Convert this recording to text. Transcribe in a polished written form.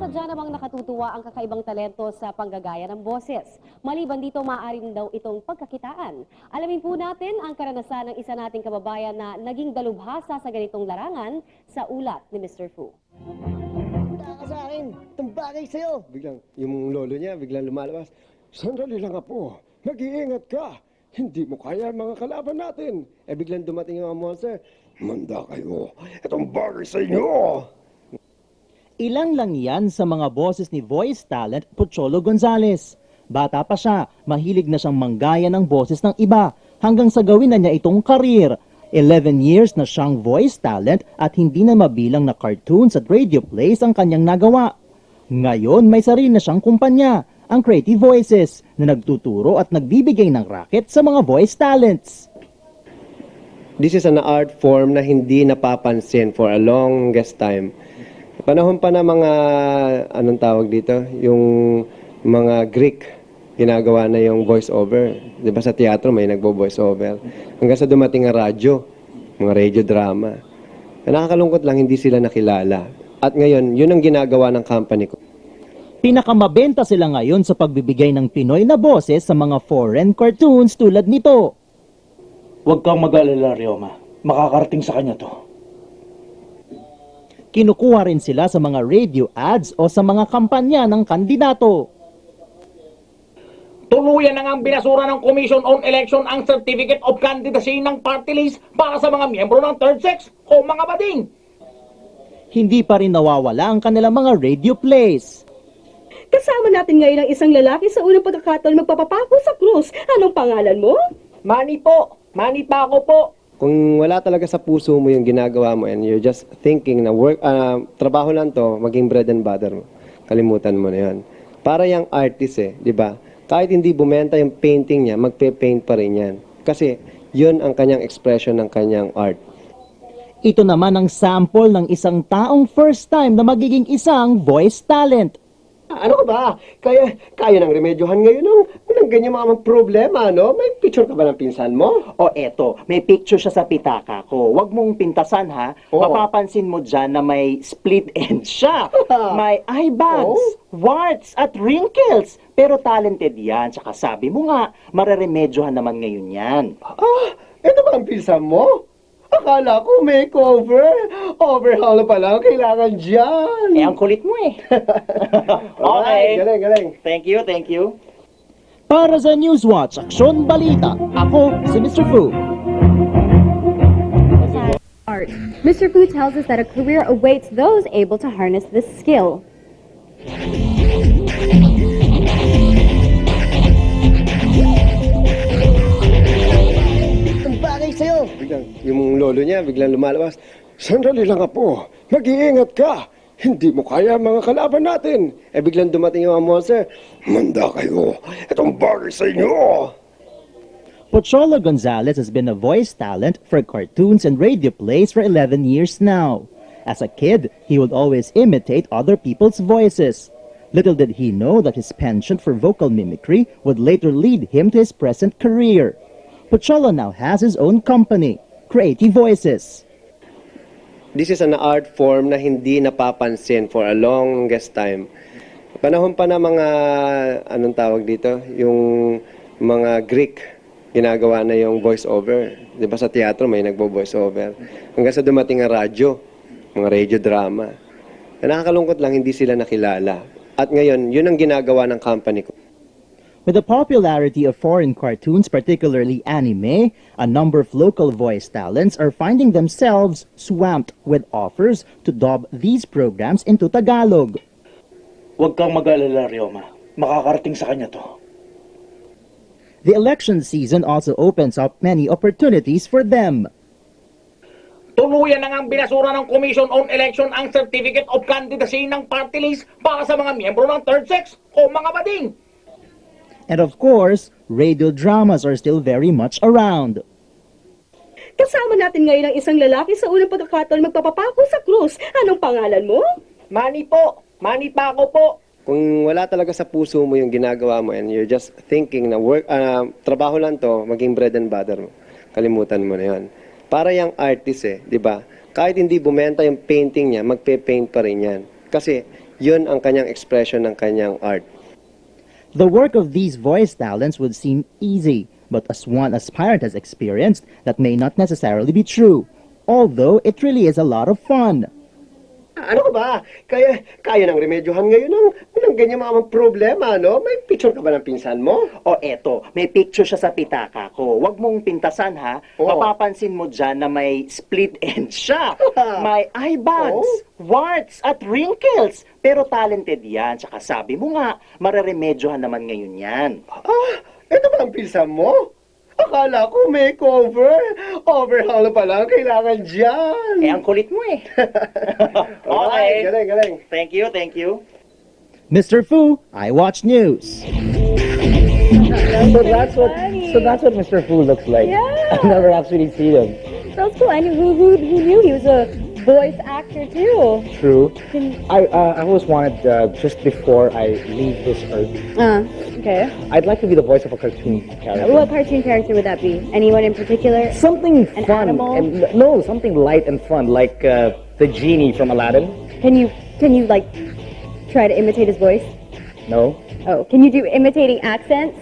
Sadya namang nakatutuwa ang kakaibang talento sa panggagaya ng boses. Maliban dito, maaari daw itong pagkakitaan. Alamin po natin ang karanasan ng isa nating kababayan na naging dalubhasa sa ganitong larangan sa ulat ni Mr. Fu. Taka sa akin, itong bagay sa'yo. Biglang, yung lolo niya, biglang lumalabas. Sandali lang po, mag-iingat ka. Hindi mo kaya ang mga kalaban natin. Biglang dumating yung mga monster. Manda kayo, itong bagay sa inyo. Ilang lang yan sa mga boses ni voice talent Pocholo Gonzales. Bata pa siya, mahilig na siyang manggaya ng boses ng iba hanggang sa gawin na niya itong career. 11 years na siyang voice talent at hindi na mabilang na cartoons at radio plays ang kanyang nagawa. Ngayon may sarili na siyang kumpanya, ang Creative Voices, na nagtuturo at nagbibigay ng racket sa mga voice talents. This is an art form na hindi napapansin for a longest time. Panahon pa na mga, anong tawag dito, yung mga Greek, ginagawa na yung voice over. Di ba sa teatro may nagbo-voice over. Hanggang sa dumating ang radyo, mga radio drama. Nakakalungkot lang, hindi sila nakilala. At ngayon, yun ang ginagawa ng company ko. Pinakamabenta sila ngayon sa pagbibigay ng Pinoy na boses sa mga foreign cartoons tulad nito. Huwag kang mag-alala, Ryoma. Makakarating sa kanya to. Kinukuha rin sila sa mga radio ads o sa mga kampanya ng kandidato. Tuluyan na ngang binasura ng Commission on Election ang Certificate of Candidacy ng party list para sa mga miyembro ng third sex o mga bading. Hindi pa rin nawawala ang kanilang mga radio plays. Kasama natin ngayon ang isang lalaki sa unang pagkakataon magpapapako sa krus. Anong pangalan mo? Manny po. Manny pa ako po. Kung wala talaga sa puso mo yung ginagawa mo and you're just thinking na trabaho lang to, maging bread and butter mo, kalimutan mo na yan. Para yung artist di ba? Kahit hindi bumenta yung painting niya, magpe-paint pa rin yan. Kasi yun ang kanyang expression ng kanyang art. Ito naman ang sample ng isang taong first time na magiging isang voice talent. Ano ka ba? Kaya nang remedyohan ngayon ng ganyan mga problema, no? May picture ka ba ng pinsan mo? O eto, may picture siya sa pitaka ko. Huwag mong pintasan ha. Oo. Mapapansin mo dyan na may split end siya. May eye bags, warts at wrinkles. Pero talented yan. Tsaka sabi mo nga, mareremedyohan naman ngayon yan. Ito ba ang pinsan mo? Akala ko makeover. Overhaul pa lang kailangan dyan. Eh, ang kulit mo eh. Okay. Galing. Thank you. Para sa Newswatch Aksyon Balita, ako si Mr. Fu. Art. Mr. Fu tells us that a career awaits those able to harness this skill. Ang bagay sa'yo. Biglang, yung lolo niya, biglang lumalabas. Sandali lang po, mag-iingat ka. Hindi mo kaya ang mga kalaban natin. Biglang dumating yung mga monster. Manda kayo, itong bagay sa inyo. Pocholo Gonzales has been a voice talent for cartoons and radio plays for 11 years now. As a kid, he would always imitate other people's voices. Little did he know that his penchant for vocal mimicry would later lead him to his present career. Pocholo now has his own company, Creative Voices. This is an art form na hindi napapansin for a longest time. Panahon pa na mga, anong tawag dito, yung mga Greek, ginagawa na yung voice over. Di ba sa teatro may nagbo-voice over. Hanggang sa dumating ang radyo, mga radio drama. Nakakalungkot lang, hindi sila nakilala. At ngayon, yun ang ginagawa ng company ko. With the popularity of foreign cartoons, particularly anime, a number of local voice talents are finding themselves swamped with offers to dub these programs into Tagalog. Huwag kang mag-alala, Ryoma. Makakarating sa kanya to. The election season also opens up many opportunities for them. Tuluyan na ngang binasura ng Commission on Election ang Certificate of Candidacy ng party list para sa mga miyembro ng third sex o mga bading. And of course, radio dramas are still very much around. Kasama natin ngayon ang isang lalaki sa unang pagkakataon magpapapako sa krus. Anong pangalan mo? Manny po. Manny pa ako po. Kung wala talaga sa puso mo yung ginagawa mo and you're just thinking na trabaho lang to, maging bread and butter mo, kalimutan mo na yan. Para yung artist di ba? Kahit hindi bumenta yung painting niya, magpe-paint pa rin yan. Kasi Yun ang kanyang expression ng kanyang art. The work of these voice talents would seem easy, but as one aspirant has experienced, that may not necessarily be true, although it really is a lot of fun. Ano ka ba? Kaya nang remedyohan ngayon ng ganyan mga problema, no? May picture ka ba ng pinsan mo? O eto, may picture siya sa pitaka ko. Huwag mong pintasan ha. Oo. Mapapansin mo dyan na may split end siya. May eye bags, warts at wrinkles. Pero talented yan. Tsaka sabi mo nga, mararemedyohan naman ngayon yan. Ito ba ang pinsan mo? Akala ko makeover. Overhaul na pala ang kailangan dyan. Eh, ang kulit mo eh. Alright, Okay. galing. Thank you, thank you. Mr. Fu, I Watch News. So that's what Mr. Fu looks like. Yeah. I've never actually seen him. That's cool. And who knew he was a voice actor too? True. I always wanted just before I leave this earth, Okay. I'd like to be the voice of a cartoon character. What cartoon character would that be? Anyone in particular? Something An fun. animal? And, no, something light and fun, like the genie from Aladdin. Can you like try to imitate his voice? No. Oh, can you do imitating accents?